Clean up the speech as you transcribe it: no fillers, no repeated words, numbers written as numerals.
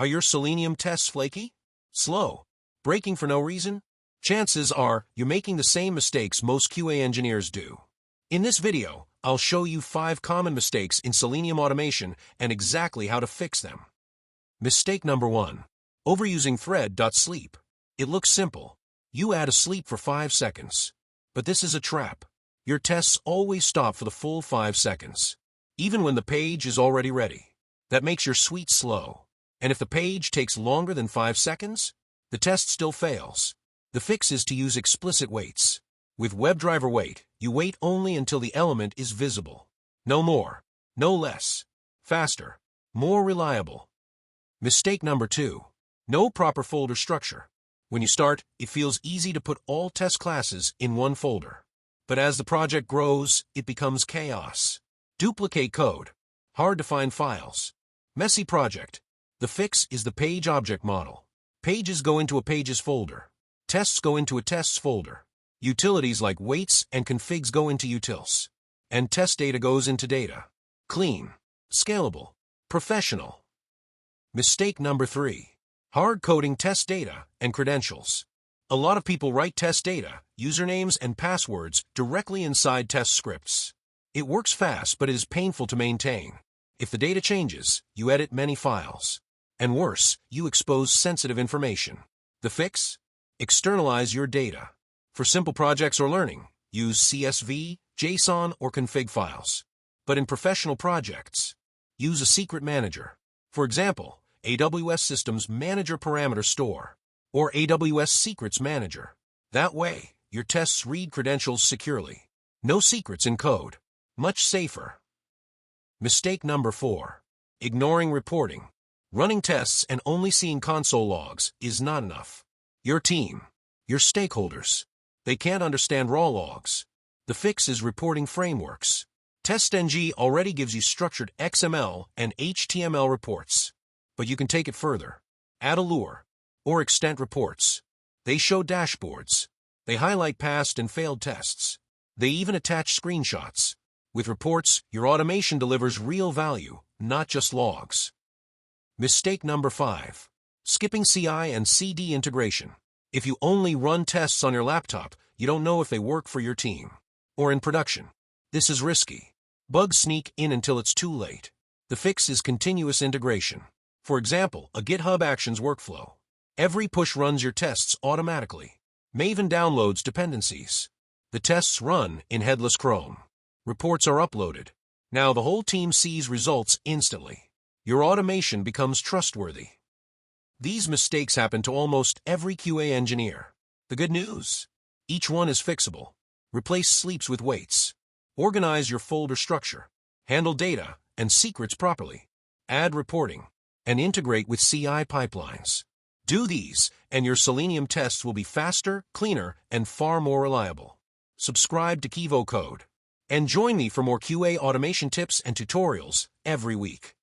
Are your Selenium tests flaky? Slow? Breaking for no reason? Chances are you're making the same mistakes most QA engineers do. In this video, I'll show you 5 common mistakes in Selenium automation and exactly how to fix them. Mistake number 1. Overusing Thread.sleep. It looks simple. You add a sleep for 5 seconds. But this is a trap. Your tests always stop for the full 5 seconds, even when the page is already ready. That makes your suite slow. And if the page takes longer than 5 seconds, the test still fails. The fix is to use explicit waits. With WebDriver wait, you wait only until the element is visible. No more, no less. Faster, more reliable. Mistake number 2. No proper folder structure. When you start, it feels easy to put all test classes in one folder. But as the project grows, it becomes chaos. Duplicate code. Hard to find files. Messy project. The fix is the page object model. Pages go into a pages folder. Tests go into a tests folder. Utilities like waits and configs go into utils. And test data goes into data. Clean, scalable, professional. Mistake number 3. Hard coding test data and credentials. A lot of people write test data, usernames, and passwords directly inside test scripts. It works fast, but it is painful to maintain. If the data changes, you edit many files. And worse, you expose sensitive information. The fix? Externalize your data. For simple projects or learning, use CSV, JSON, or config files. But in professional projects, use a secret manager. For example, AWS Systems Manager Parameter Store, or AWS Secrets Manager. That way, your tests read credentials securely. No secrets in code. Much safer. Mistake number 4. Ignoring reporting. Running tests and only seeing console logs is not enough. Your team, your stakeholders, they can't understand raw logs. The fix is reporting frameworks. TestNG already gives you structured XML and HTML reports. But you can take it further. Add Allure or Extent reports. They show dashboards. They highlight past and failed tests. They even attach screenshots. With reports, your automation delivers real value, not just logs. Mistake number 5. Skipping CI and CD integration. If you only run tests on your laptop, you don't know if they work for your team or in production. This is risky. Bugs sneak in until it's too late. The fix is continuous integration. For example, a GitHub Actions workflow. Every push runs your tests automatically. Maven downloads dependencies. The tests run in headless Chrome. Reports are uploaded. Now the whole team sees results instantly. Your automation becomes trustworthy. These mistakes happen to almost every QA engineer. The good news? Each one is fixable. Replace sleeps with waits. Organize your folder structure. Handle data and secrets properly. Add reporting. And integrate with CI pipelines. Do these, and your Selenium tests will be faster, cleaner, and far more reliable. Subscribe to Kivo Code. And join me for more QA automation tips and tutorials every week.